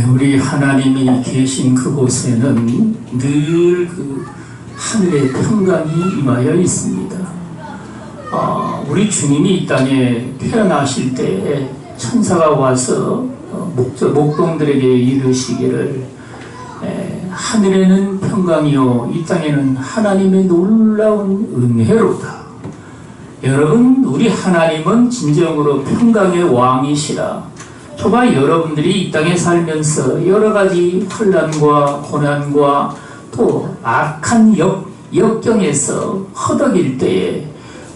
우리 하나님이 계신 그곳에는 늘 그 하늘의 평강이 임하여 있습니다. 우리 주님이 이 땅에 태어나실 때 천사가 와서 목동들에게 이르시기를 하늘에는 평강이요 이 땅에는 하나님의 놀라운 은혜로다. 여러분, 우리 하나님은 진정으로 평강의 왕이시라. 저와 여러분들이 이 땅에 살면서 여러가지 혼란과 고난과 또 악한 역경에서 허덕일 때에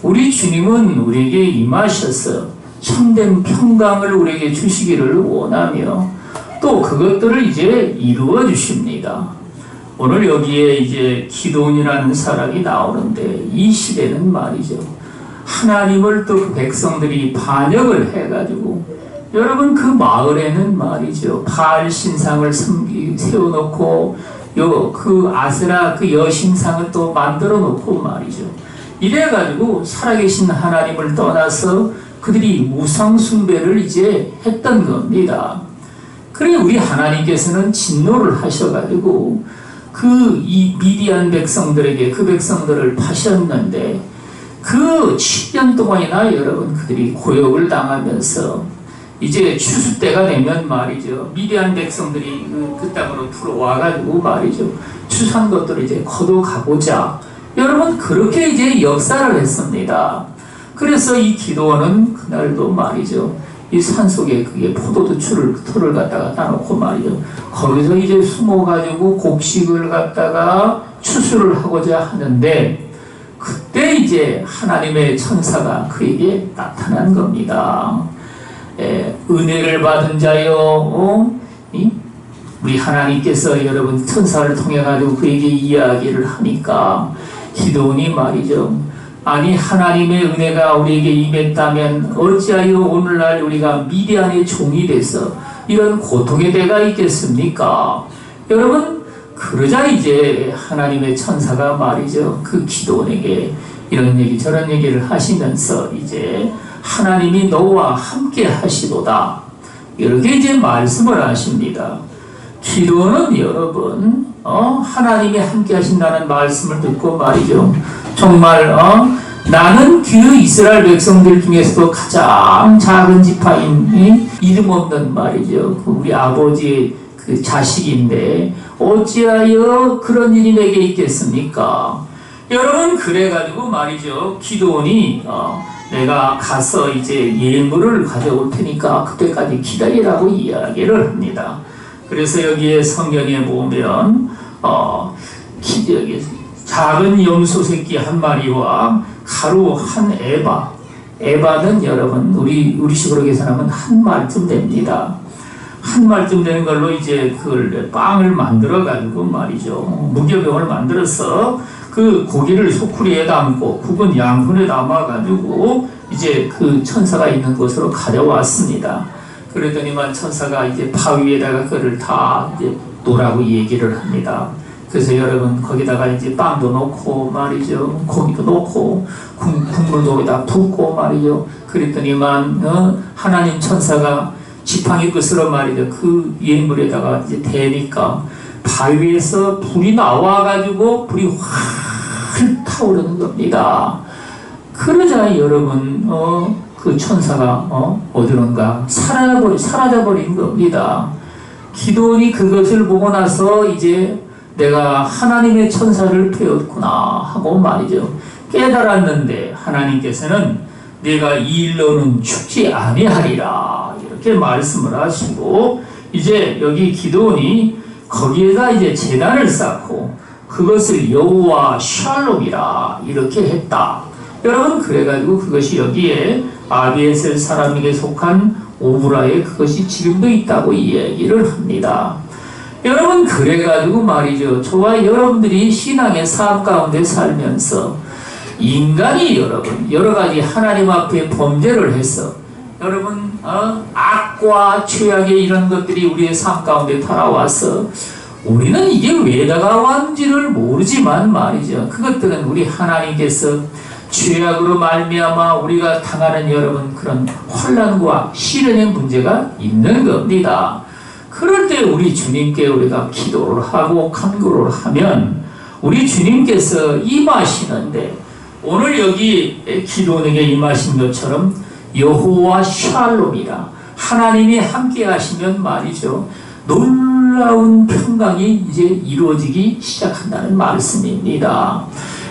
우리 주님은 우리에게 임하셔서 참된 평강을 우리에게 주시기를 원하며 또 그것들을 이제 이루어 주십니다. 오늘 여기에 이제 기도원이라는 사람이 나오는데 이 시대는 말이죠. 하나님을 또 그 백성들이 반역을 해가지고 여러분 그 마을에는 말이죠. 바알 신상을 세워놓고 그 아세라 그 여신상을 또 만들어 놓고 말이죠. 이래가지고 살아계신 하나님을 떠나서 그들이 우상 숭배를 이제 했던 겁니다. 그래 우리 하나님께서는 진노를 하셔가지고 이 미디안 백성들에게 그 백성들을 파셨는데 그 7년 동안이나 여러분 그들이 고역을 당하면서 이제 추수 때가 되면 말이죠. 미디안 백성들이 그 땅으로 들어와가지고 말이죠. 추수한 것들을 이제 거둬가고자 여러분 그렇게 이제 역사를 했습니다. 그래서 이 기도원은 그날도 말이죠. 이 산속에 그게 포도주 틀을 갖다가 따놓고 말이죠. 거기서 이제 숨어가지고 곡식을 갖다가 추수를 하고자 하는데 그때 이제 하나님의 천사가 그에게 나타난 겁니다. 은혜를 받은 자여, 우리 하나님께서 여러분 천사를 통해 가지고 그에게 이야기를 하니까 기도원이 말이죠. 아니 하나님의 은혜가 우리에게 임했다면 어찌하여 오늘날 우리가 미디안의 종이 돼서 이런 고통의 대가 있겠습니까? 여러분 그러자 이제 하나님의 천사가 말이죠. 그 기도원에게 이런 얘기 저런 얘기를 하시면서 이제 하나님이 너와 함께 하시도다. 이렇게 이제 말씀을 하십니다. 기도는 여러분, 하나님이 함께 하신다는 말씀을 듣고 말이죠. 정말, 나는 그 이스라엘 백성들 중에서도 가장 작은 지파인 이름 없는 말이죠. 우리 아버지의 그 자식인데, 어찌하여 그런 일이 내게 있겠습니까? 여러분, 그래가지고 말이죠. 기도원이, 내가 가서 이제 예물을 가져올 테니까 그때까지 기다리라고 이야기를 합니다. 그래서 여기에 성경에 보면 작은 염소 새끼 한 마리와 가루 한 에바는 여러분 우리식으로 계산하면 한 말쯤 됩니다. 한 말쯤 되는 걸로 이제 그 빵을 만들어 가지고 말이죠. 무교병을 만들어서 그 고기를 소쿠리에 담고 굽은 양푼에 담아가지고 이제 그 천사가 있는 곳으로 가져왔습니다. 그러더니만 천사가 이제 바위에다가 그를 다 이제 놓으라고 얘기를 합니다. 그래서 여러분 거기다가 이제 빵도 넣고 말이죠. 고기도 넣고 국물도 거기다 붓고 말이죠. 그랬더니만 하나님 천사가 지팡이 끝으로 말이죠. 그 예물에다가 이제 대니까 바위에서 불이 나와가지고 불이 확 타오르는 겁니다. 그러자 여러분 그 천사가 어디론가 사라져버린 겁니다. 기도원이 그것을 보고 나서 이제 내가 하나님의 천사를 배웠구나 하고 말이죠. 깨달았는데 하나님께서는 내가 이 일로는 죽지 아니하리라 이렇게 말씀을 하시고 이제 여기 기도원이 거기에다 이제 제단을 쌓고 그것을 여호와 샬롬이라 이렇게 했다. 여러분 그래가지고 그것이 여기에 아비에셀 사람에게 속한 오브라에 그것이 지금도 있다고 이야기를 합니다. 여러분 그래가지고 말이죠. 저와 여러분들이 신앙의 삶 가운데 살면서 인간이 여러분 여러가지 하나님 앞에 범죄를 해서 여러분 악과 죄악의 이런 것들이 우리의 삶 가운데 살아와서 우리는 이게 왜 다가왔는지를 모르지만 말이죠. 그것들은 우리 하나님께서 죄악으로 말미암아 우리가 당하는 여러분 그런 혼란과 시련의 문제가 있는 겁니다. 그럴 때 우리 주님께 우리가 기도를 하고 간구를 하면 우리 주님께서 임하시는데, 오늘 여기 기도원에게 임하신 것처럼 여호와 샬롬이라 하나님이 함께 하시면 말이죠, 놀라운 평강이 이제 이루어지기 시작한다는 말씀입니다.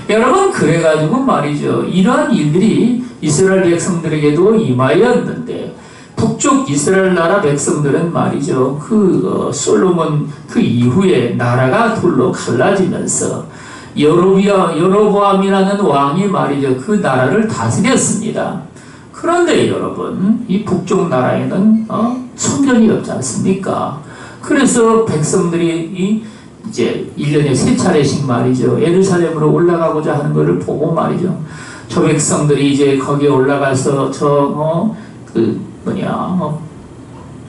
여러분, 그래가지고 말이죠, 이러한 일들이 이스라엘 백성들에게도 임하였는데, 북쪽 이스라엘 나라 백성들은 말이죠, 솔로몬 그 이후에 나라가 둘로 갈라지면서 여로보암이라는 왕이 말이죠, 그 나라를 다스렸습니다. 그런데 여러분, 이 북쪽 나라에는 성전이 없지 않습니까? 그래서 백성들이 이제 1년에 3차례씩 말이죠, 예루살렘으로 올라가고자 하는 것을 보고 말이죠, 저 백성들이 이제 거기에 올라가서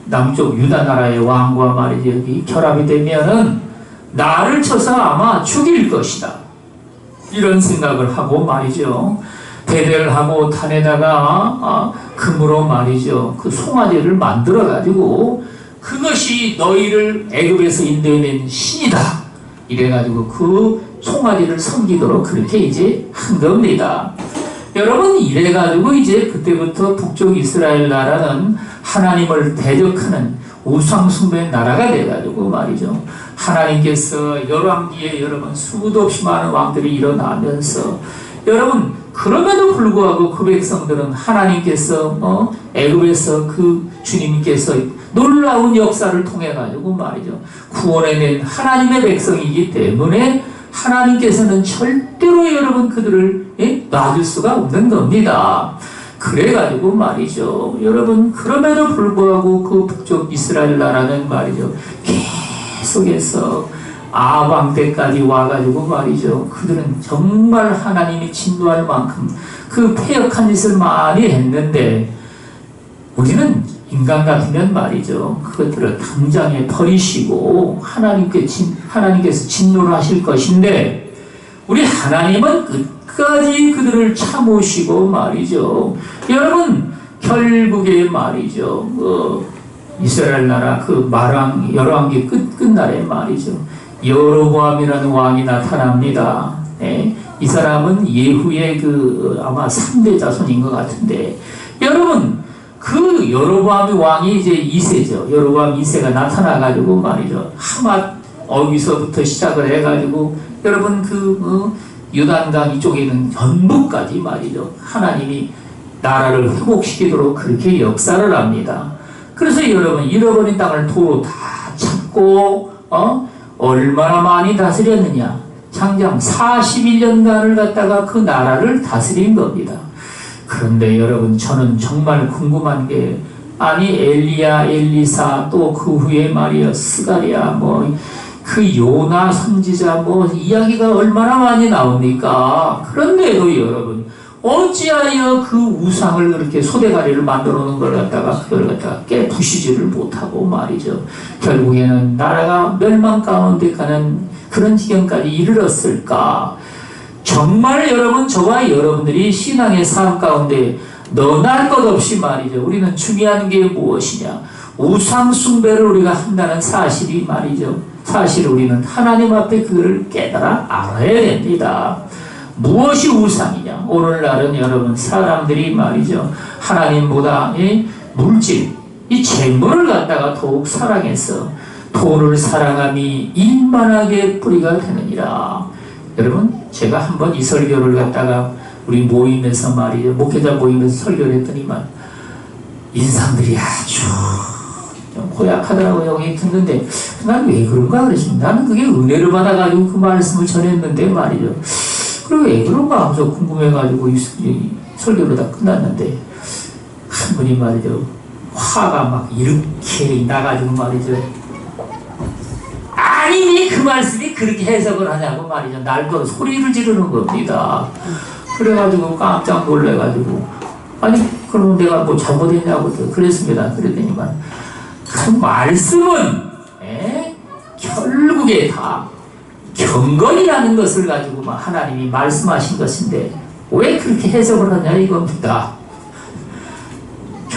남쪽 유다 나라의 왕과 말이죠, 여기 결합이 되면은 나를 쳐서 아마 죽일 것이다, 이런 생각을 하고 말이죠, 베델하고 단에다가 금으로 말이죠, 그 송아지를 만들어 가지고 그것이 너희를 애굽에서 인도해낸 신이다, 이래가지고 그 송아지를 섬기도록 그렇게 이제 한 겁니다. 여러분, 이래가지고 이제 그때부터 북쪽 이스라엘 나라는 하나님을 대적하는 우상숭배 나라가 돼가지고 말이죠, 하나님께서 열왕기에 여러분 수도 없이 많은 왕들이 일어나면서, 여러분 그럼에도 불구하고 그 백성들은 하나님께서 애굽에서 그 주님께서 놀라운 역사를 통해 가지고 말이죠, 구원해낸 하나님의 백성이기 때문에 하나님께서는 절대로 여러분 그들을 놔줄 수가 없는 겁니다. 그래가지고 말이죠, 여러분 그럼에도 불구하고 그 북쪽 이스라엘 나라는 말이죠, 계속해서 아방 때까지 와가지고 말이죠, 그들은 정말 하나님이 진노할 만큼 그 패역한 짓을 많이 했는데, 우리는 인간 같으면 그것들을 당장에 버리시고 하나님께서 진노를 하실 것인데, 우리 하나님은 끝까지 그들을 참으시고 여러분 결국에 이스라엘 나라 열왕기 끝날에 여로보암이라는 왕이 나타납니다. 이 사람은 예후의 아마 3대 자손인 것 같은데, 여러분 그 여로보암 왕이 이제 2세죠. 여로보암 2세가 나타나가지고 하맛 어기서부터 시작을 해가지고 여러분 유단강 이쪽에 있는 전부까지 하나님이 나라를 회복시키도록 그렇게 역사를 합니다. 그래서 여러분 잃어버린 땅을 도로 다 찾고 얼마나 많이 다스렸느냐, 장장 41년간을 갖다가 그 나라를 다스린 겁니다. 그런데 여러분, 저는 정말 궁금한 게, 엘리야, 엘리사, 또 그 후에 스가랴, 그 요나 선지자, 이야기가 얼마나 많이 나옵니까? 그런데도 여러분, 어찌하여 그 우상을 그렇게 소대가리를 만들어 놓은 그걸 갖다가 깨부시지를 못하고 결국에는 나라가 멸망 가운데 가는 그런 지경까지 이르렀을까? 정말 여러분, 저와 여러분들이 신앙의 삶 가운데 너날 것 없이 우리는 중요한 게 무엇이냐? 우상 숭배를 우리가 한다는 사실이 사실 우리는 하나님 앞에 그를 깨달아 알아야 됩니다. 무엇이 우상이냐? 오늘날은 여러분 사람들이 하나님보다 물질, 이 재물을 갖다가 더욱 사랑해서 돈을 사랑함이 일만하게 뿌리가 되느니라. 여러분, 제가 한번 이 설교를 갖다가 우리 모임에서 목회자 모임에서 설교를 했더니만 인상들이 아주 좀 고약하더라고요. 여기 듣는데 난 왜 그런가 그랬습니다. 나는 그게 은혜를 받아가지고 그 말씀을 전했는데 그리고 왜 그런가 하면서 궁금해가지고 이 설교로 다 끝났는데, 한 분이 화가 이렇게 나가지고 아니 그 말씀이 그렇게 해석을 하냐고 날도 소리를 지르는 겁니다. 그래가지고 깜짝 놀래가지고, 그러면 내가 잘못했냐고 그랬습니다. 그랬더니만 그 말씀은 결국에 다 경건이라는 것을 가지고 하나님이 말씀하신 것인데 왜 그렇게 해석을 하냐 이겁니다.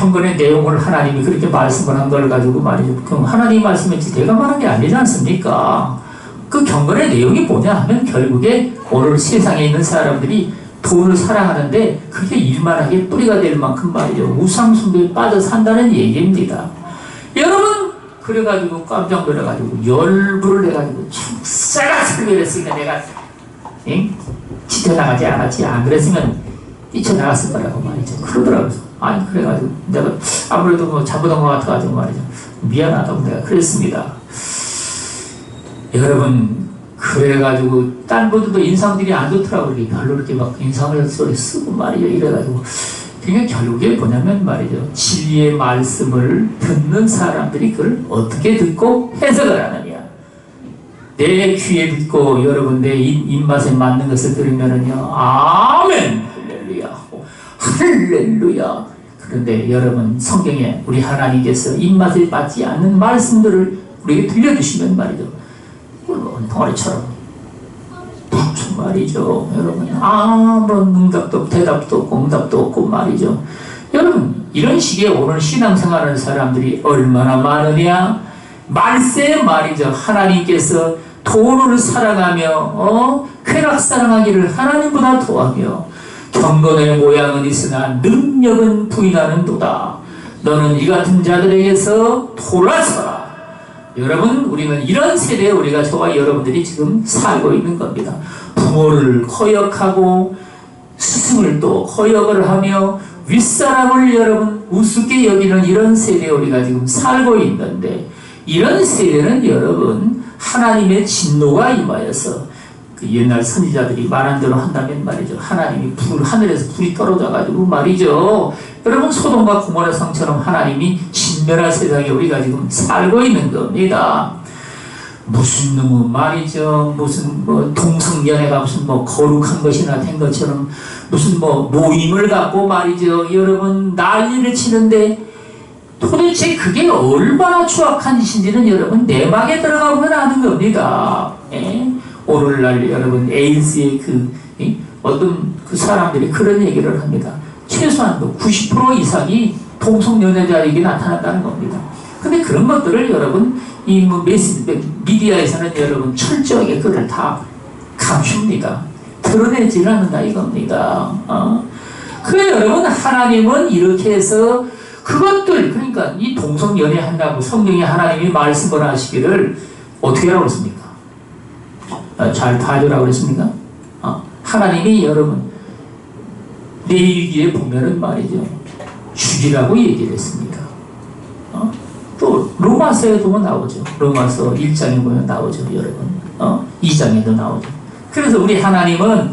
경건의 내용을 하나님이 그렇게 말씀을 한 걸 가지고 말이죠. 그럼 하나님 말씀했지 내가 말한 게 아니지 않습니까? 그 경건의 내용이 뭐냐 하면 결국에 오늘 세상에 있는 사람들이 돈을 사랑하는데 그게 일만하게 뿌리가 될 만큼 말이죠. 우상숭배에 빠져 산다는 얘기입니다. 여러분 그래가지고 깜짝 놀라가지고 열불을 내가지고 축사가 설교를 했으니까 내가 지켜나가지 않았지. 안 그랬으면 뛰쳐나갔을 거라고 말이죠. 그러더라고요. 아니 그래가지고 내가 아무래도 뭐 잘못한 것 같아가지고 말이죠. 미안하다고 내가 그랬습니다. 여러분 그래가지고 딴 분들도 인상들이 안 좋더라고요. 별로 이렇게 막 인상을 소리 쓰고 말이죠. 이래가지고 그게 결국에 뭐냐면 말이죠. 진리의 말씀을 듣는 사람들이 그걸 어떻게 듣고 해석을 하느냐. 내 귀에 듣고 여러분 내 입맛에 맞는 것을 들으면은요. 아멘 할렐루야 할렐루야. 그런데 여러분 성경에 우리 하나님께서 입맛에 맞지 않는 말씀들을 우리에게 들려주시면 말이죠. 덩어리처럼 대충 말이죠. 여러분 아무런 응답도 없고 대답도 없고 응답도 없고 말이죠. 여러분 이런 식의 오늘 신앙생활하는 사람들이 얼마나 많으냐. 말세 말이죠. 하나님께서 돈을 사랑하며 쾌락 사랑하기를 하나님보다 더하며 경건의 모양은 있으나 능력은 부인하는도다. 너는 이 같은 자들에게서 돌아서라. 여러분 우리는 이런 세대에 우리가 저와 여러분들이 지금 살고 있는 겁니다. 부모를 거역하고 스승을 또 거역을 하며 윗사람을 여러분 우습게 여기는 이런 세대에 우리가 지금 살고 있는데 이런 세대는 여러분 하나님의 진노가 임하여서 그 옛날 선지자들이 말한 대로 한다면 말이죠. 하나님이 하늘에서 불이 떨어져가지고 말이죠. 여러분 소돔과 고모라 성처럼 하나님이 진멸할 세상에 우리가 지금 살고 있는 겁니다. 무슨 놈의 말이죠. 무슨 뭐 동성연애가 무슨 뭐 거룩한 것이나 된 것처럼 무슨 뭐 모임을 갖고 말이죠. 여러분 난리를 치는데 도대체 그게 얼마나 추악한 짓인지는 여러분 내막에 들어가 보면 아는 겁니다. 예? 오늘날 여러분 에이즈의 어떤 그 사람들이 그런 얘기를 합니다. 최소한 90% 이상이 동성연애자에게 나타난다는 겁니다. 근데 그런 것들을 여러분 이 뭐 미디어에서는 여러분 철저하게 그걸 다 감춥니다. 드러내지는 않는다 이겁니다. 그래 여러분 하나님은 이렇게 해서 그것들 그러니까 이 동성연애 한다고 성경에 하나님이 말씀을 하시기를 어떻게 하라고 그랬습니까? 잘 봐주라고 그랬습니까? 하나님이 여러분 레위기에 보면은 말이죠. 죽이라고 얘기를 했습니다. 또 로마서에도 나오죠. 로마서 1장에 보면 나오죠. 여러분 2장에도 나오죠. 그래서 우리 하나님은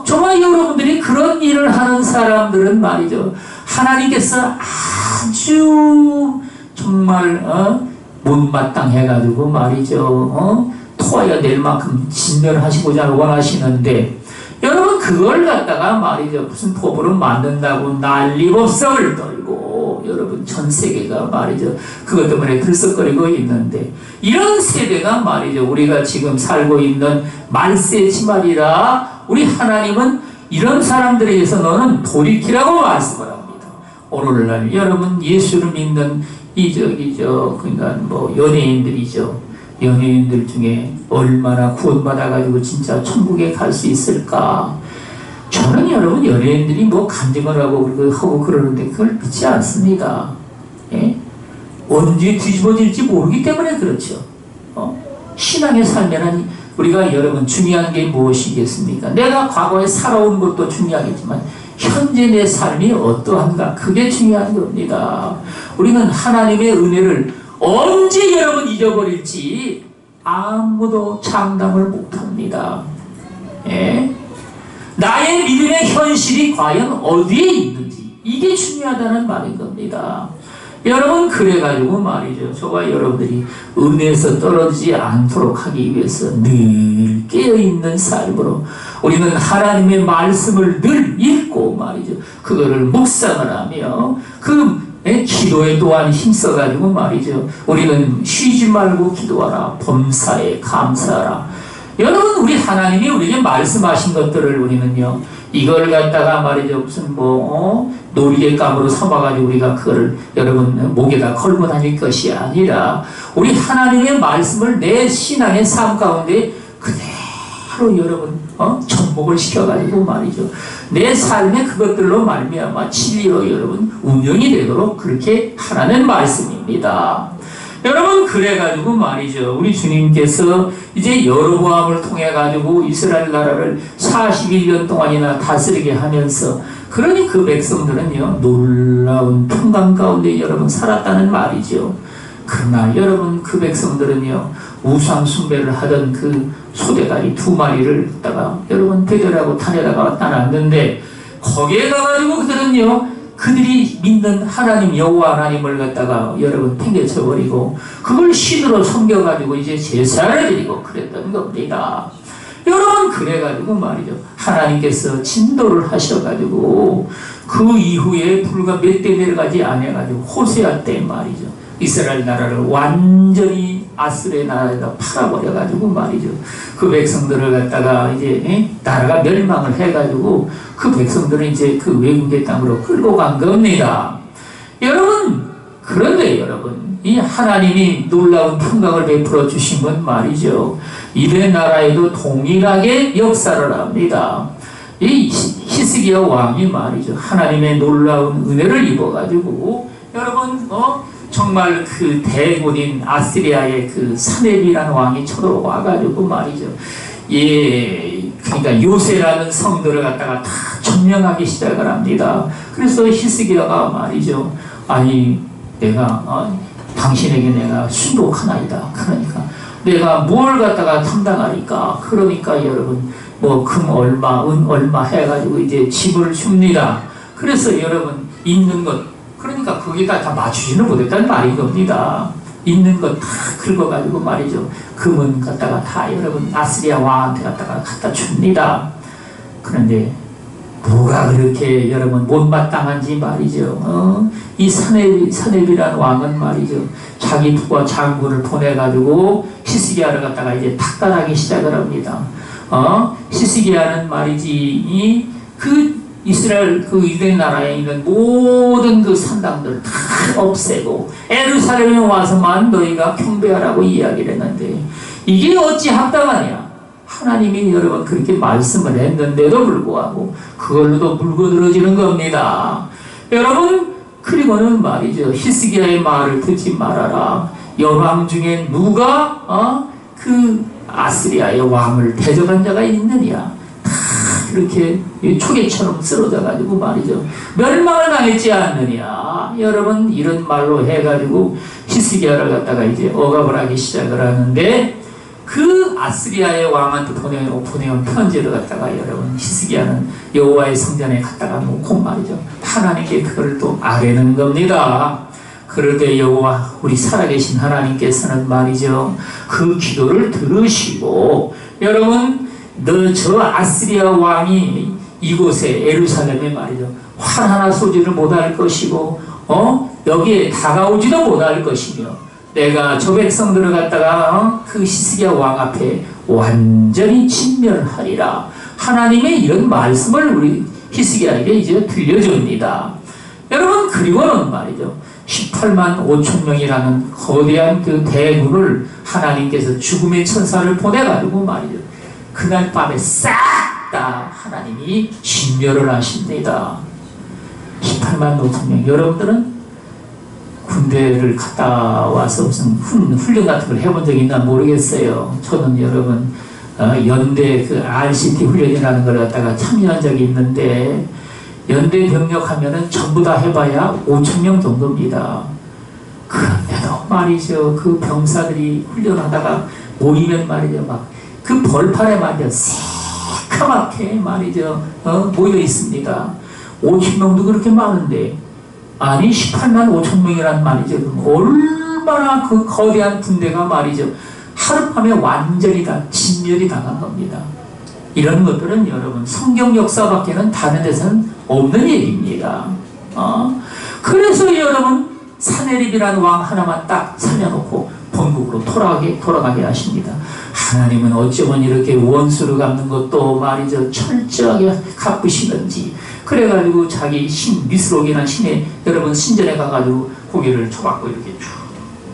정말 여러분들이 그런 일을 하는 사람들은 말이죠. 하나님께서 아주 정말 못마땅해가지고 말이죠. 토하여 낼 만큼 진멸하시고자 원하시는데 여러분 그걸 갖다가 말이죠. 무슨 법으로 만든다고 난리법석을 떨고 여러분 전 세계가 말이죠. 그것 때문에 들썩거리고 있는데 이런 세대가 말이죠. 우리가 지금 살고 있는 말세지 말이라 우리 하나님은 이런 사람들에 의해서 너는 돌이키라고 말씀을 합니다. 오늘날 여러분 예수를 믿는 그러니까 뭐 연예인들이죠. 연예인들 중에 얼마나 구원받아가지고 진짜 천국에 갈 수 있을까? 저는 여러분 연예인들이 뭐 간증을 하고 그러는데 그걸 믿지 않습니다. 예? 언제 뒤집어질지 모르기 때문에 그렇죠. 신앙의 삶에는 우리가 여러분 중요한 게 무엇이겠습니까? 내가 과거에 살아온 것도 중요하겠지만 현재 내 삶이 어떠한가? 그게 중요한 겁니다. 우리는 하나님의 은혜를 언제 여러분 잊어버릴지 아무도 장담을 못합니다. 예? 나의 믿음의 현실이 과연 어디에 있는지 이게 중요하다는 말인 겁니다. 여러분 그래가지고 말이죠. 저와 여러분들이 은혜에서 떨어지지 않도록 하기 위해서 늘 깨어있는 삶으로 우리는 하나님의 말씀을 늘 읽고 말이죠. 그거를 묵상을 하며 기도에 또한 힘써가지고 말이죠. 우리는 쉬지 말고 기도하라. 범사에 감사하라. 여러분 우리 하나님이 우리에게 말씀하신 것들을 우리는요 이걸 갖다가 말이죠 무슨 뭐 놀이개감으로 삼아가지고 우리가 그거를 여러분 목에다 걸고 다닐 것이 아니라 우리 하나님의 말씀을 내 신앙의 삶 가운데 그대로 여러분 접목을 시켜가지고 말이죠 내 삶에 그것들로 말미암아 진리로 여러분 운영이 되도록 그렇게 하라는 말씀입니다. 여러분 그래가지고 말이죠 우리 주님께서 이제 여로보암을 통해 가지고 이스라엘 나라를 41년 동안이나 다스리게 하면서 그러니 그 백성들은요 놀라운 평강 가운데 여러분 살았다는 말이죠. 그러나 여러분 그 백성들은요 우상 숭배를 하던 그 소대가리 2마리를 갖다가 여러분 대결하고 탄에다가 갖다 놨는데 거기에 가가지고 그들이 믿는 하나님 여호와 하나님을 갖다가 여러분 팽개쳐버리고 그걸 신으로 섬겨가지고 이제 제사를 드리고 그랬던 겁니다. 여러분 그래가지고 말이죠 하나님께서 진도를 하셔가지고 그 이후에 불과 몇 대 내려가지 않아가지고 호세아 때 말이죠 이스라엘 나라를 완전히 아스르의 나라에다 팔아버려가지고 말이죠 그 백성들을 갖다가 이제 나라가 멸망을 해가지고 그 백성들은 이제 그 외국의 땅으로 끌고 간 겁니다. 여러분 그런데 여러분 이 하나님이 놀라운 평강을 베풀어 주신 건 말이죠 이래 나라에도 동일하게 역사를 합니다. 이 히스기야 왕이 말이죠 하나님의 놀라운 은혜를 입어가지고 여러분 정말 그 대군인 아스리아의 그 사네비라는 왕이 쳐들어와가지고 말이죠 그러니까 요새라는 성들을 갖다가 다 점령하기 시작을 합니다. 그래서 히스기야가 말이죠 아니 내가 당신에게 내가 순복하나이다. 그러니까 내가 뭘 갖다가 감당하니까 그러니까 여러분 뭐 금 얼마 은 얼마 해가지고 이제 집을 줍니다. 그래서 여러분 있는 것 그러니까 거기다 다 맞추지는 못했다는 말인 겁니다. 있는 것 다 긁어가지고 말이죠 금은 갖다가 다 여러분 아스리아 왕한테 갖다가 갖다 줍니다. 그런데 뭐가 그렇게 여러분 못마땅한지 말이죠 이 사네비라는 왕은 말이죠 자기 부하 장군을 보내가지고 히스기야를 갖다가 이제 탁단하기 시작을 합니다. 히스기야는 말이지 그 이스라엘 그 유대 나라에 있는 모든 그 산당들 다 없애고 예루살렘에 와서만 너희가 경배하라고 이야기를 했는데 이게 어찌 합당하냐. 하나님이 여러분 그렇게 말씀을 했는데도 불구하고 그걸로도 물거들어지는 겁니다. 여러분 그리고는 말이죠 히스기야의 말을 듣지 말아라. 여왕 중에 누가 그 아스리아의 왕을 대적한 자가 있느냐. 이렇게 초계처럼 쓰러져 가지고 말이죠 멸망을 당했지 않느냐. 여러분 이런 말로 해가지고 히스기야를 갖다가 이제 억압을 하기 시작을 하는데 그 아스리아의 왕한테 보내온 편지를 갖다가 여러분 히스기야는 여호와의 성전에 갖다가 놓고 말이죠 하나님께 그걸 또 아뢰는 겁니다. 그럴 때 여호와 우리 살아계신 하나님께서는 말이죠 그 기도를 들으시고 여러분 저 아스리아 왕이 이곳에 예루살렘에 말이죠 활 하나 쏘지를 못할 것이고 여기에 다가오지도 못할 것이며 내가 저 백성들을 갖다가 그 히스기야 왕 앞에 완전히 진멸하리라. 하나님의 이런 말씀을 우리 히스기야에게 이제 들려줍니다. 여러분 그리고는 말이죠 18만 5천 명이라는 거대한 그 대군을 하나님께서 죽음의 천사를 보내가지고 말이죠 그날 밤에 싹 다 하나님이 진멸을 하십니다. 18만 5천 명. 여러분들은 군대를 갔다 와서 무슨 훈련 같은 걸 해본 적이 있나 모르겠어요. 저는 여러분 연대 그 RCT 훈련이라는 걸 갖다가 참여한 적이 있는데 연대 병력하면은 전부 다 해봐야 5천 명 정도입니다. 그런데도 말이죠 그 병사들이 훈련하다가 모이면 말이죠 막 그 벌판에 말이죠 새카맣게 말이죠 모여 있습니다. 50명도 그렇게 많은데 아니 18만 5천 명이란 말이죠 얼마나 그 거대한 군대가 말이죠 하룻밤에 완전히 다 진멸이 당한 겁니다. 이런 것들은 여러분 성경 역사밖에는 다른 데서는 없는 얘기입니다. 그래서 여러분 사네립이라는 왕 하나만 딱 살려놓고 본국으로 돌아가게 하십니다. 하나님은 어쩌면 이렇게 원수를 갚는 것도 말이죠 철저하게 갚으시는지 그래가지고 자기 신 미스록이라는 신에 여러분 신전에 가가지고 고개를 쳐박고 이렇게 쭉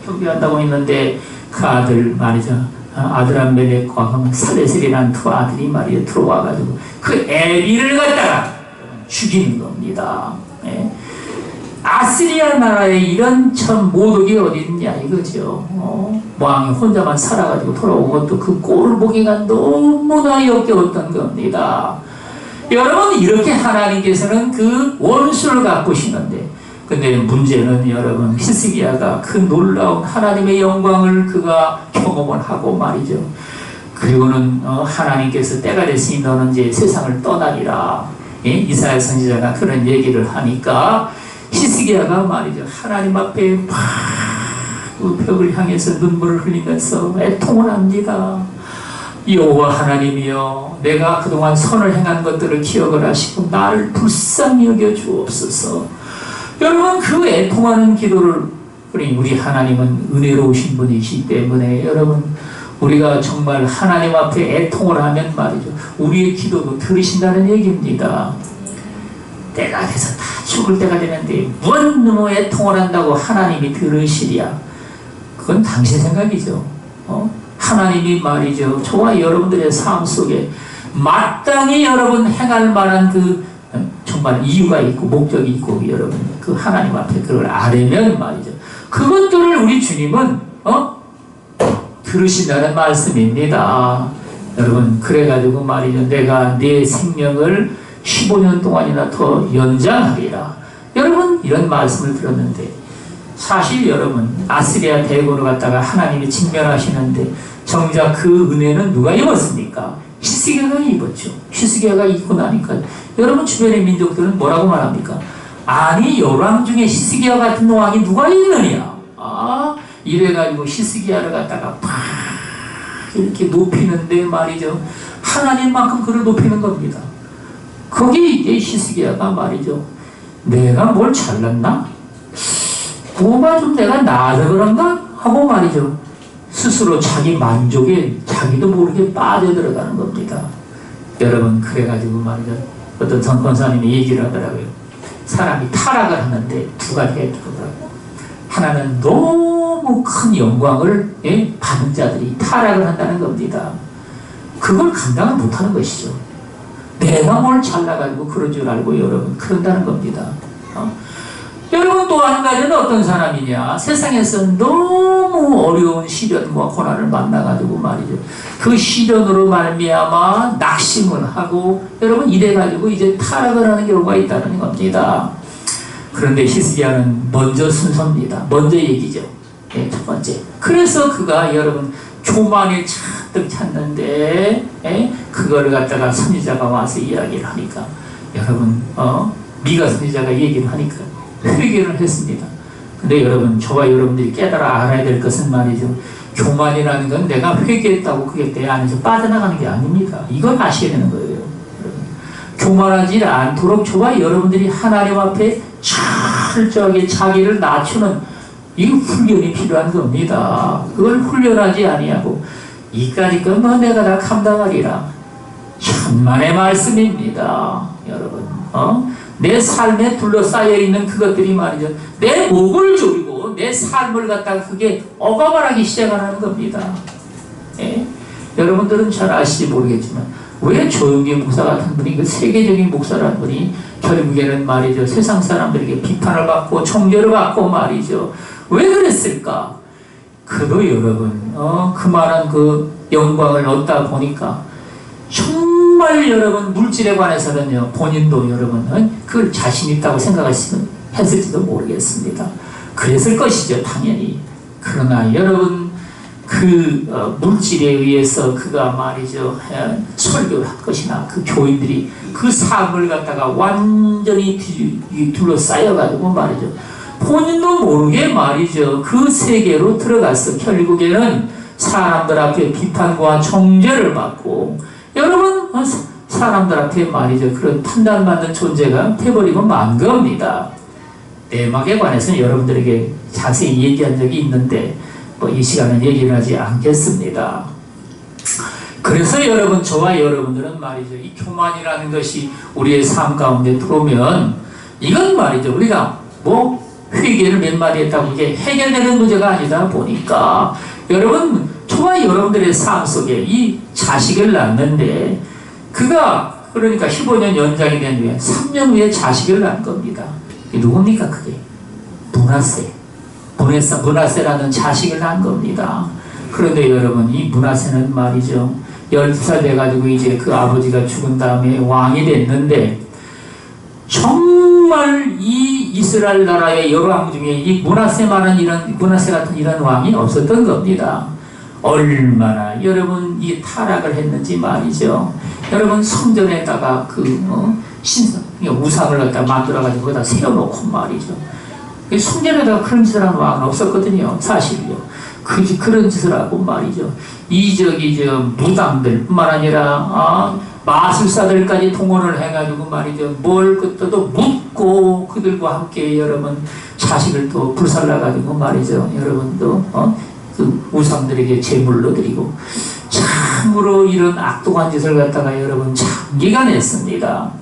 경배한다고 했는데 그 아들 말이죠 아들 아멜렉과 살레셀이라는 두 아들이 말이죠 들어와가지고 그 애비를 갖다가 죽이는 겁니다. 예. 아시리아 나라에 이런 참 모독이 어디 있냐 이거죠. 왕이 혼자만 살아가지고 돌아온 것도 그 꼴을 보기가 너무나 역겨웠던 겁니다. 여러분 이렇게 하나님께서는 그 원수를 갚으시는데 근데 문제는 여러분 히스기야가 그 놀라운 하나님의 영광을 그가 경험을 하고 말이죠. 그리고는 하나님께서 때가 됐으니 너는 이제 세상을 떠나리라. 예? 이사야 선지자가 그런 얘기를 하니까 히스기야가 말이죠 하나님 앞에 막 그 벽을 향해서 눈물을 흘리면서 애통을 합니다. 여호와 하나님이여 내가 그동안 선을 행한 것들을 기억을 하시고 나를 불쌍히 여겨 주옵소서. 여러분 그 애통하는 기도를 우리 하나님은 은혜로우신 분이시기 때문에 여러분 우리가 정말 하나님 앞에 애통을 하면 말이죠 우리의 기도도 들으신다는 얘기입니다. 때가 돼서 다 죽을 때가 되는데 뭔 놈의 애통을 한다고 하나님이 들으시랴. 그건 당신 생각이죠. 하나님이 말이죠 저와 여러분들의 삶 속에 마땅히 여러분 행할 만한 그 정말 이유가 있고 목적이 있고 여러분 그 하나님 앞에 그걸 알으면 말이죠 그것들을 우리 주님은 들으신다는 말씀입니다. 여러분 그래가지고 말이죠 내가 내 생명을 15년 동안이나 더 연장하리라. 여러분 이런 말씀을 들었는데 사실 여러분 아시리아 대군을 갖다가 하나님이 직면하시는데 정작 그 은혜는 누가 입었습니까? 히스기야가 입었죠. 히스기야가 입고 나니까 여러분 주변의 민족들은 뭐라고 말합니까? 아니 여왕 중에 히스기야 같은 왕이 누가 있느냐. 이래가지고 히스기야를 갖다가 팍 이렇게 높이는데 말이죠 하나님만큼 그를 높이는 겁니다. 거기 이제 히스기야가 말이죠 내가 뭘 잘났나? 뭐가 좀 내가 나아서 그런가? 하고 말이죠 스스로 자기 만족에 자기도 모르게 빠져들어가는 겁니다. 여러분 그래가지고 말이죠 어떤 전권사님이 얘기를 하더라고요. 사람이 타락을 하는데 두 가지가 있더라고요. 하나는 너무 큰 영광을 받은 자들이 타락을 한다는 겁니다. 그걸 감당을 못하는 것이죠. 내가 뭘 잘나가지고 그런 줄 알고 여러분 그런다는 겁니다. 여러분 또 한 가지는 어떤 사람이냐 세상에서 너무 어려운 시련과 고난을 만나가지고 말이죠 그 시련으로 말미암아 낙심을 하고 여러분 이래가지고 이제 타락을 하는 경우가 있다는 겁니다. 그런데 히스기야는 먼저 순서입니다. 먼저 얘기죠. 첫 번째 그래서 그가 여러분 교만에 잔뜩 찼는데 그거를 갖다가 선지자가 와서 이야기를 하니까 여러분 미가 선지자가 얘기를 하니까 회개를 했습니다. 근데 여러분 저와 여러분들이 깨달아 알아야 될 것은 말이죠 교만이라는 건 내가 회개했다고 그게 내 안에서 빠져나가는 게 아닙니다. 이걸 아셔야 되는 거예요. 여러분. 교만하지 않도록 저와 여러분들이 하나님 앞에 철저하게 자기를 낮추는 이 훈련이 필요한 겁니다. 그걸 훈련하지 아니하고 이까짓 건 뭐 내가 다 감당하리라. 천만의 말씀입니다. 여러분 내 삶에 둘러싸여 있는 그것들이 말이죠 내 목을 조이고 내 삶을 갖다가 그게 억압하기 시작하는 겁니다. 여러분들은 잘 아실지 모르겠지만 왜 조용기 목사 같은 분이 그 세계적인 목사라는 분이 결국에는 말이죠 세상 사람들에게 비판을 받고 총절을 받고 말이죠 왜 그랬을까? 그도 여러분 그만한 그 영광을 얻다 보니까 정말 여러분 물질에 관해서는요 본인도 여러분 그걸 자신 있다고 생각했을지도 모르겠습니다. 그랬을 것이죠 당연히. 그러나 여러분 그 물질에 의해서 그가 말이죠 설교를 할 것이나 그 교인들이 그 삶을 갖다가 완전히 둘러싸여 가지고 말이죠 본인도 모르게 말이죠 그 세계로 들어갔어. 결국에는 사람들 앞에 비판과 정죄를 받고 여러분 사람들한테 말이죠 그런 판단받는 존재가 돼버리고 만 겁니다. 내막에 관해서는 여러분들에게 자세히 얘기한 적이 있는데 이 시간은 얘기를 하지 않겠습니다. 그래서 여러분, 저와 여러분들은 말이죠, 이 교만이라는 것이 우리의 삶 가운데 들어오면 이건 말이죠, 우리가 뭐 회개를 몇 마디 했다고 이게 해결되는 문제가 아니다 보니까 여러분, 저와 여러분들의 삶 속에 이 자식을 낳는데 그가 그러니까 15년 연장이 된 후에 3년 후에 자식을 낳은 겁니다. 누굽니까 그게? 므낫세라는 자식을 낳은 겁니다. 그런데 여러분, 이 므낫세는 말이죠, 12살 돼가지고 이제 그 아버지가 죽은 다음에 왕이 됐는데 정말 이 이스라엘 나라의 여러 왕 중에 이 므낫세 같은 이런 왕이 없었던 겁니다. 얼마나 여러분 이 타락을 했는지 말이죠. 여러분, 성전에다가 신상 우상을 갖다 만들어가지고 거기다 세워놓고 말이죠. 성전에다가 그런 짓을 하는 왕은 없었거든요. 사실요. 그런 짓을 하고 말이죠. 무당들 뿐만 아니라 마술사들까지 동원을 해가지고 말이죠. 뭘 그때도 묻고 그들과 함께 여러분 자식을 또 불살라가지고 말이죠. 여러분도 그 우상들에게 제물로 드리고 참으로 이런 악독한 짓을 갖다가 여러분 장기간 했습니다.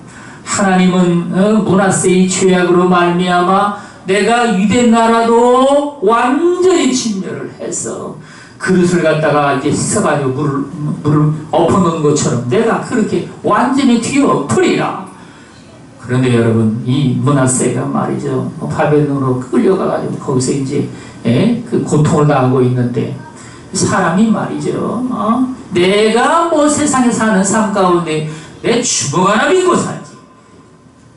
하나님은 므낫세의 죄악으로 말미암아 내가 유대 나라도 완전히 진멸을 해서 그릇을 갖다가 이제 씻어가지고 물을 엎어놓은 것처럼 내가 그렇게 완전히 뒤엎으리라. 그런데 여러분, 이 므낫세가 말이죠, 바벨론으로 끌려가가지고 거기서 이제 그 고통을 당하고 있는데 사람이 말이죠, 내가 뭐 세상에 사는 삶 가운데 내 주먹 하나 믿고 살지.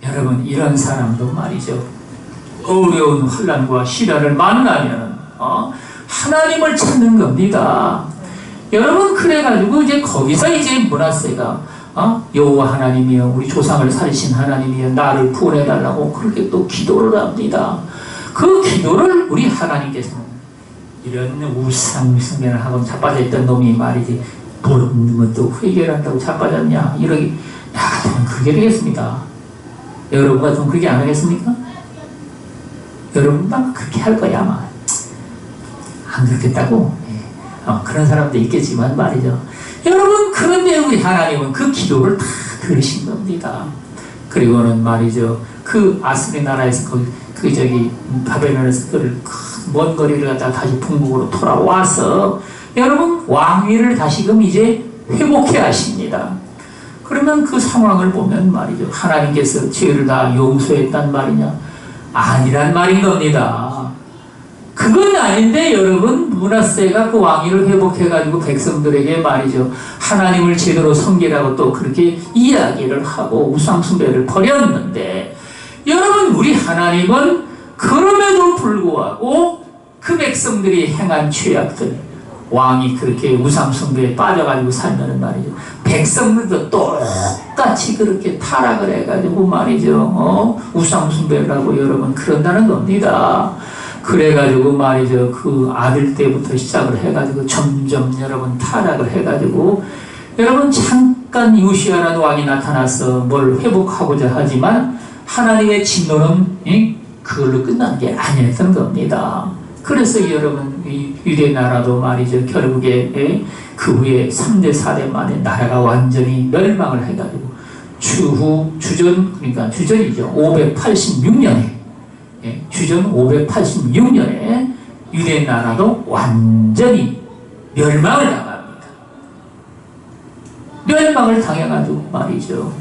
여러분, 이런 사람도 말이죠, 어려운 환난과 시련을 만나면 하나님을 찾는 겁니다. 여러분, 그래가지고 이제 거기서 이제 므낫세가 여호와 하나님이여, 우리 조상을 살리신 하나님이여, 나를 구원해달라고 그렇게 또 기도를 합니다. 그 기도를 우리 하나님께서는 이런 우상 숭배를 하고 자빠져 있던 놈이 말이지 모르는 것도 회개한다고 자빠졌냐, 이러기 나 같으면 그렇게 되겠습니다. 여러분 같으면 그렇게 안 하겠습니까? 여러분 막 그렇게 할 거야 아마. 안 그렇겠다고? 그런 사람도 있겠지만 말이죠. 여러분, 그런데 우리 하나님은 그 기도를 다 들으신 겁니다. 그리고는 말이죠, 그 아스리 나라에서 바벨론에서 먼 거리를 갖다가 다시 북쪽으로 돌아와서 여러분 왕위를 다시금 이제 회복해 하십니다. 그러면 그 상황을 보면 말이죠, 하나님께서 죄를 다 용서했단 말이냐? 아니란 말인 겁니다. 그건 아닌데 여러분, 므낫세가 그 왕위를 회복해가지고 백성들에게 말이죠, 하나님을 제대로 섬기라고 또 그렇게 이야기를 하고 우상숭배를 버렸는데, 여러분, 우리 하나님은 그럼에도 불구하고 그 백성들이 행한 죄악들, 왕이 그렇게 우상숭배에 빠져가지고 살면은 말이죠, 백성들도 똑같이 그렇게 타락을 해가지고 말이죠, 우상숭배를 하고 여러분 그런다는 겁니다. 그래가지고 말이죠, 그 아들 때부터 시작을 해가지고 점점 여러분 타락을 해가지고 여러분 잠깐 요시야라는 왕이 나타나서 뭘 회복하고자 하지만 하나님의 진노는 그걸로 끝나는 게 아니었던 겁니다. 그래서 여러분 이 유대 나라도 말이죠, 결국에 그 후에 3대 4대 만에 나라가 완전히 멸망을 해가지고 주전이죠, 586년에 주전 586년에 유대 나라도 완전히 멸망을 당합니다. 멸망을 당해가지고 말이죠,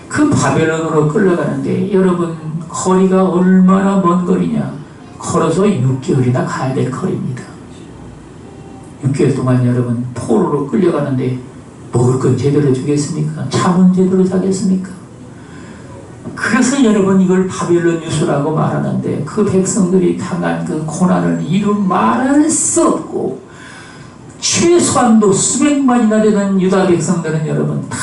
그 바벨론으로 끌려가는데 여러분 거리가 얼마나 먼 거리냐? 걸어서 6개월이나 가야 될 거리입니다. 6개월 동안 여러분 포로로 끌려가는데 먹을 건 제대로 주겠습니까? 잠은 제대로 자겠습니까? 그래서 여러분 이걸 바벨론 유수라고 말하는데 그 백성들이 당한 그 고난을 이루 말할 수 없고, 최소한도 수백만이나 되는 유다 백성들은 여러분 다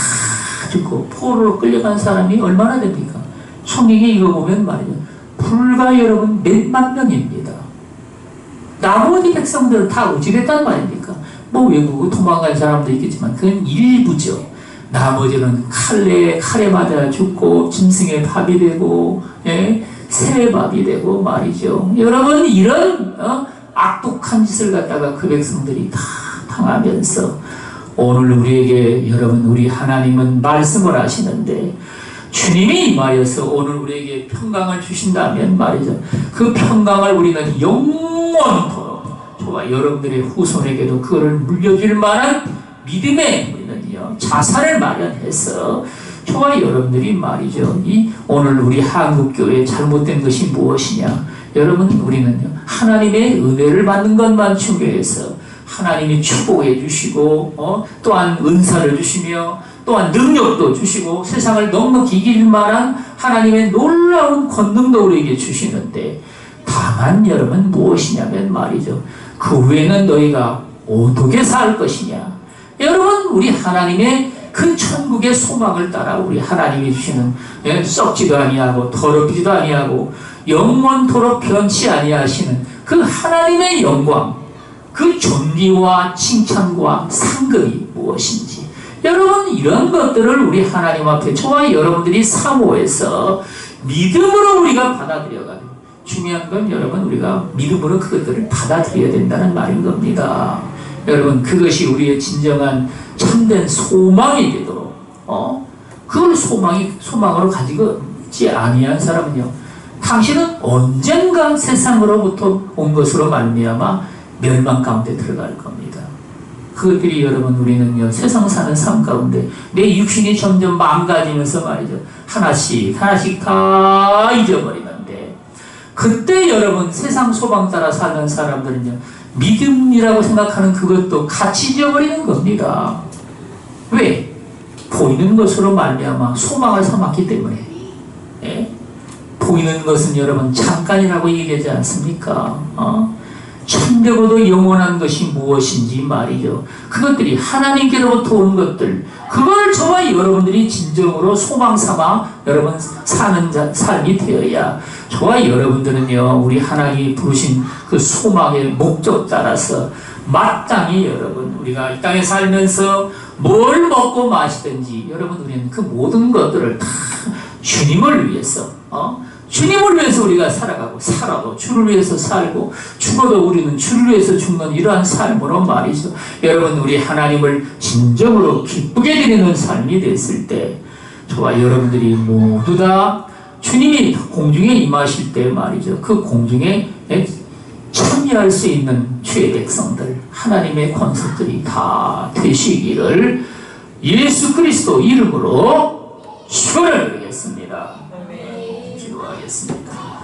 죽고 포로로 끌려간 사람이 얼마나 됩니까? 성경에 이거 보면 말이죠, 불과 여러분 몇만 명입니다. 나머지 백성들은 다 어찌됐단 말입니까? 뭐 외국으로 도망간 사람도 있겠지만 그건 일부죠. 나머지는 칼에 맞아 죽고 짐승의 밥이 되고 새의 밥이 되고 말이죠. 여러분 이런 악독한 짓을 갖다가 그 백성들이 다 당하면서 오늘 우리에게 여러분 우리 하나님은 말씀을 하시는데 주님이 말해서 오늘 우리에게 평강을 주신다면 말이죠. 그 평강을 우리는 영원토록 저와 여러분들의 후손에게도 그거를 물려줄 만한 믿음의 우리는요 자산을 마련해서 저와 여러분들이 말이죠. 이 오늘 우리 한국교회에 잘못된 것이 무엇이냐? 여러분 우리는요 하나님의 은혜를 받는 것만 중요해서 하나님이 축복해 주시고 또한 은사를 주시며 또한 능력도 주시고 세상을 넉넉히 이길 만한 하나님의 놀라운 권능도 우리에게 주시는데 다만 여러분 무엇이냐면 말이죠. 그 후에는 너희가 어떻게 살 것이냐. 여러분 우리 하나님의 그 천국의 소망을 따라 우리 하나님이 주시는 썩지도 아니하고 더럽히지도 아니하고 영원토록 변치 아니하시는 그 하나님의 영광, 그 존귀와 칭찬과 상급이 무엇인지 여러분 이런 것들을 우리 하나님 앞에 저와 여러분들이 사모해서 믿음으로 우리가 받아들여가지고 중요한 건 여러분 우리가 믿음으로 그것들을 받아들여야 된다는 말인 겁니다. 여러분 그것이 우리의 진정한 참된 소망이 되도록 그걸 소망으로 가지고 있지 아니한 사람은요 당신은 언젠가 세상으로부터 온 것으로 말미암아 멸망 가운데 들어갈 겁니다. 그것들이 여러분 우리는요 세상 사는 삶 가운데 내 육신이 점점 망가지면서 말이죠 하나씩 다 잊어버리는데 그때 여러분 세상 소망 따라 사는 사람들은요 믿음이라고 생각하는 그것도 같이 잊어버리는 겁니다. 왜? 보이는 것으로 말미암아 소망을 삼았기 때문에. 예? 보이는 것은 여러분 잠깐이라고 얘기하지 않습니까? 천대고도 영원한 것이 무엇인지 말이죠. 그것들이 하나님께로부터 온 것들, 그걸 저와 여러분들이 진정으로 소망 삼아 여러분 사는 삶이 되어야 저와 여러분들은요 우리 하나님이 부르신 그 소망의 목적 따라서 마땅히 여러분 우리가 이 땅에 살면서 뭘 먹고 마시든지 여러분 우리는 그 모든 것들을 다 주님을 위해서 주님을 위해서 우리가 살아가고 살아도 주를 위해서 살고 죽어도 우리는 주를 위해서 죽는 이러한 삶으로 말이죠. 여러분 우리 하나님을 진정으로 기쁘게 드리는 삶이 됐을 때 저와 여러분들이 모두 다 주님이 공중에 임하실 때 말이죠. 그 공중에 참여할 수 있는 주의 백성들 하나님의 권속들이 다 되시기를 예수 그리스도 이름으로 축원을 드리겠습니다.